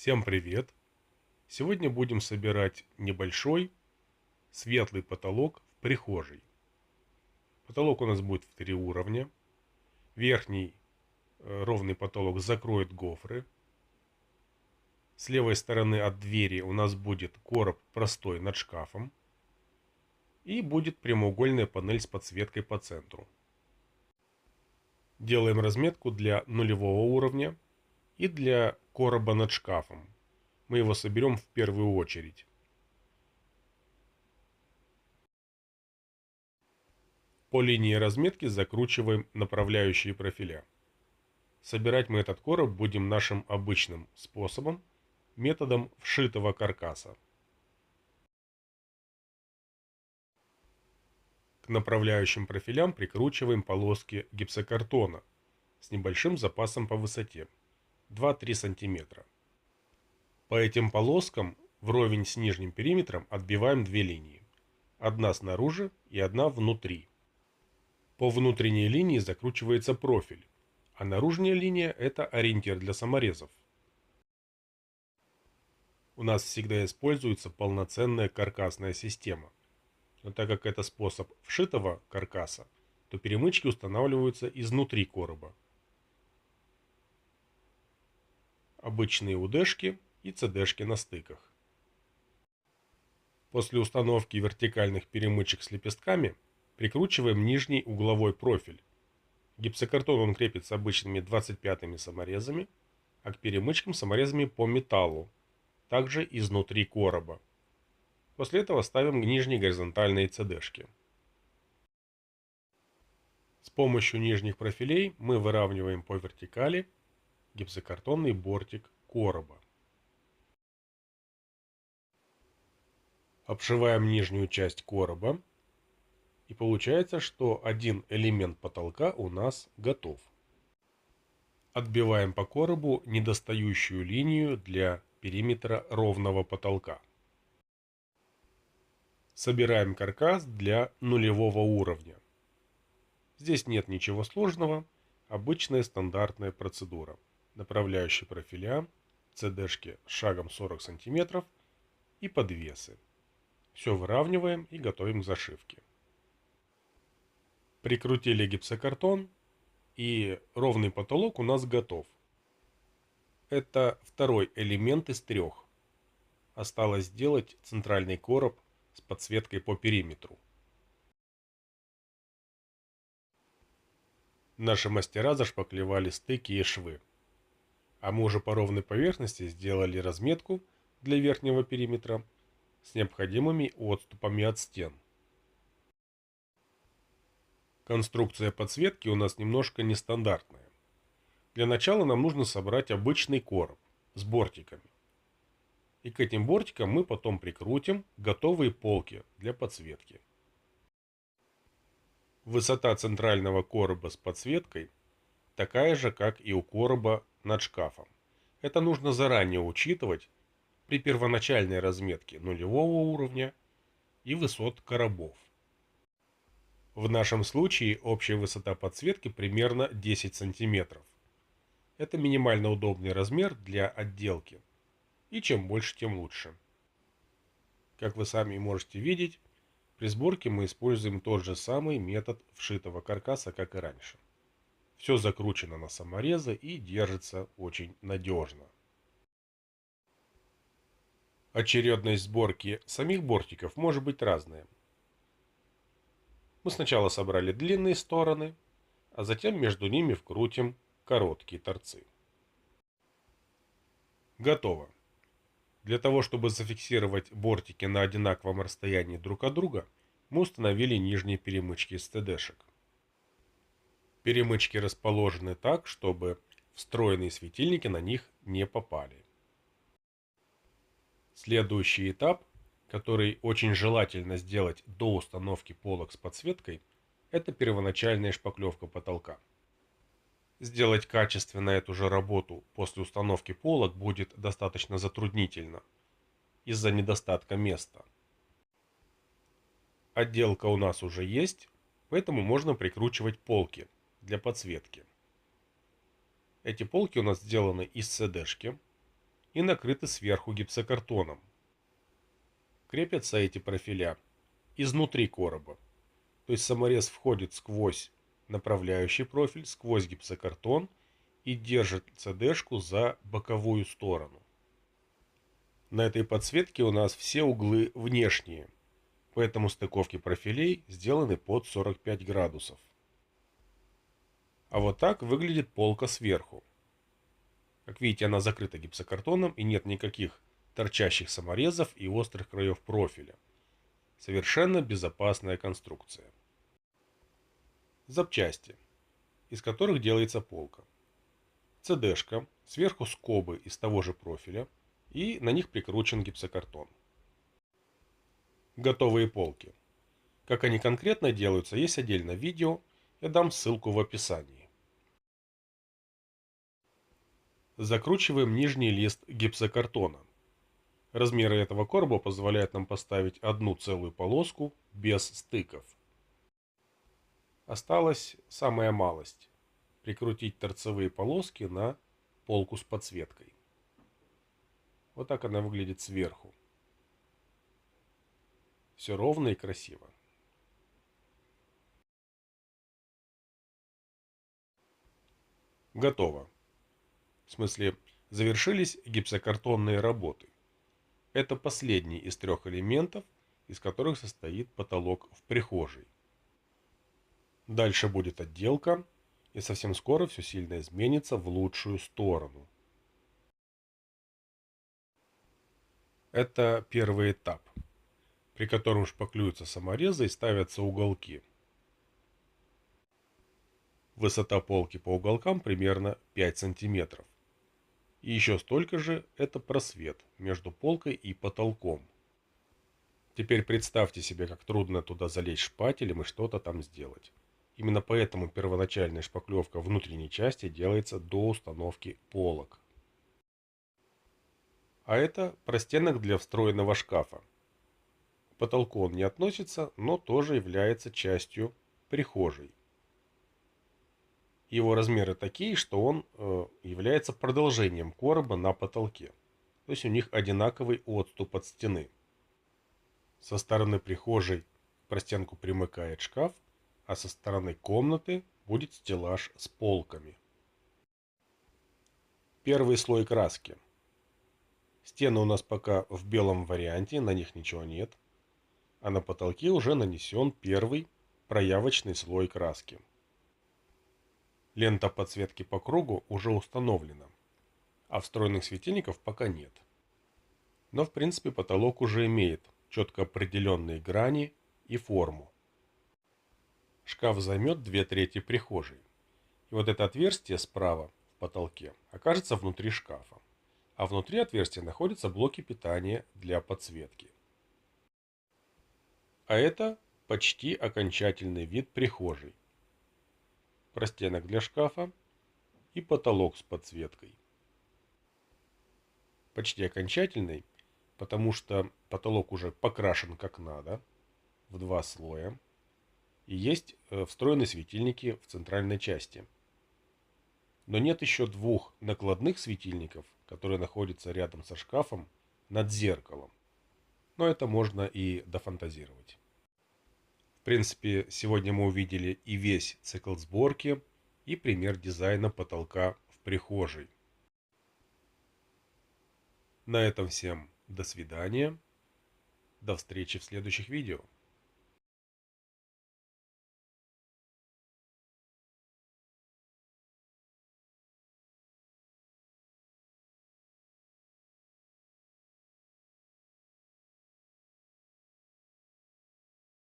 Всем привет! Сегодня будем собирать небольшой светлый потолок в прихожей. Потолок у нас будет в 3 уровня. Верхний ровный потолок закроет гофры. С левой стороны от двери у нас будет короб простой над шкафом. И будет прямоугольная панель с подсветкой по центру. Делаем разметку для нулевого уровня и для короба над шкафом. Мы его соберем в первую очередь. По линии разметки закручиваем направляющие профиля. Собирать мы этот короб будем нашим обычным способом, методом вшитого каркаса. К направляющим профилям прикручиваем полоски гипсокартона с небольшим запасом по высоте 2-3 см. По этим полоскам вровень с нижним периметром отбиваем две линии. Одна снаружи и одна внутри. По внутренней линии закручивается профиль, а наружная линия – это ориентир для саморезов. У нас всегда используется полноценная каркасная система. Но так как это способ вшитого каркаса, то перемычки устанавливаются изнутри короба. Обычные УДшки и ЦДшки на стыках. После установки вертикальных перемычек с лепестками прикручиваем нижний угловой профиль. Гипсокартон он крепится обычными 25-ми саморезами, а к перемычкам саморезами по металлу, также изнутри короба. После этого ставим нижние горизонтальные ЦДшки. С помощью нижних профилей мы выравниваем по вертикали гипсокартонный бортик короба. Обшиваем нижнюю часть короба. И получается, что один элемент потолка у нас готов. Отбиваем по коробу недостающую линию для периметра ровного потолка. Собираем каркас для нулевого уровня. Здесь нет ничего сложного, обычная стандартная процедура. Направляющие профиля, ЦДшки шагом 40 см и подвесы. Все выравниваем и готовим к зашивке. Прикрутили гипсокартон, и ровный потолок у нас готов. Это второй элемент из трех. Осталось сделать центральный короб с подсветкой по периметру. Наши мастера зашпаклевали стыки и швы. А мы уже по ровной поверхности сделали разметку для верхнего периметра с необходимыми отступами от стен. Конструкция подсветки у нас немножко нестандартная. Для начала нам нужно собрать обычный короб с бортиками. И к этим бортикам мы потом прикрутим готовые полки для подсветки. Высота центрального короба с подсветкой такая же, как и у короба над шкафом. Это нужно заранее учитывать при первоначальной разметке нулевого уровня и высот коробов. В нашем случае общая высота подсветки примерно 10 см. Это минимально удобный размер для отделки. И чем больше, тем лучше. Как вы сами можете видеть, при сборке мы используем тот же самый метод вшитого каркаса, как и раньше. Все закручено на саморезы и держится очень надежно. Очередность сборки самих бортиков может быть разная. Мы сначала собрали длинные стороны, а затем между ними вкрутим короткие торцы. Готово. Для того, чтобы зафиксировать бортики на одинаковом расстоянии друг от друга, мы установили нижние перемычки из ЦДшек. Перемычки расположены так, чтобы встроенные светильники на них не попали. Следующий этап, который очень желательно сделать до установки полок с подсветкой, это первоначальная шпаклевка потолка. Сделать качественно эту же работу после установки полок будет достаточно затруднительно из-за недостатка места. Отделка у нас уже есть, поэтому можно прикручивать полки для подсветки. Эти полки у нас сделаны из ЦДшки. и накрыты сверху гипсокартоном. Крепятся эти профиля изнутри короба. То есть саморез входит сквозь направляющий профиль, сквозь гипсокартон и держит CD-шку за боковую сторону. На этой подсветке у нас все углы внешние, поэтому стыковки профилей сделаны под 45 градусов. А вот так выглядит полка сверху. Как видите, она закрыта гипсокартоном и нет никаких торчащих саморезов и острых краев профиля. Совершенно безопасная конструкция. Запчасти, из которых делается полка. CD-шка, сверху скобы из того же профиля и на них прикручен гипсокартон. Готовые полки. Как они конкретно делаются, есть отдельное видео, я дам ссылку в описании. Закручиваем нижний лист гипсокартона. Размеры этого короба позволяют нам поставить одну целую полоску без стыков. Осталась самая малость – прикрутить торцевые полоски на полку с подсветкой. Вот так она выглядит сверху. Все ровно и красиво. Готово. В смысле, завершились гипсокартонные работы. Это последний из 3 элементов, из которых состоит потолок в прихожей. Дальше будет отделка, и совсем скоро все сильно изменится в лучшую сторону. Это первый этап, при котором шпаклюются саморезы и ставятся уголки. Высота полки по уголкам примерно 5 сантиметров. И еще столько же это просвет между полкой и потолком. Теперь представьте себе, как трудно туда залезть шпателем и что-то там сделать. Именно поэтому первоначальная шпаклевка внутренней части делается до установки полок. А это простенок для встроенного шкафа. К потолку он не относится, но тоже является частью прихожей. Его размеры такие, что он является продолжением короба на потолке. То есть у них одинаковый отступ от стены. Со стороны прихожей к простенку примыкает шкаф, а со стороны комнаты будет стеллаж с полками. Первый слой краски. Стены у нас пока в белом варианте, на них ничего нет. А на потолке уже нанесен первый проявочный слой краски. Лента подсветки по кругу уже установлена, а встроенных светильников пока нет. Но в принципе потолок уже имеет четко определенные грани и форму. Шкаф займет 2/3 прихожей. И вот это отверстие справа в потолке окажется внутри шкафа. А внутри отверстия находятся блоки питания для подсветки. А это почти окончательный вид прихожей. Простенок для шкафа и потолок с подсветкой. Почти окончательный, потому что потолок уже покрашен как надо, в 2 слоя. И есть встроенные светильники в центральной части. Но нет еще 2 накладных светильников, которые находятся рядом со шкафом над зеркалом. Но это можно и дофантазировать. В принципе, сегодня мы увидели и весь цикл сборки, и пример дизайна потолка в прихожей. На этом всем до свидания. До встречи в следующих видео.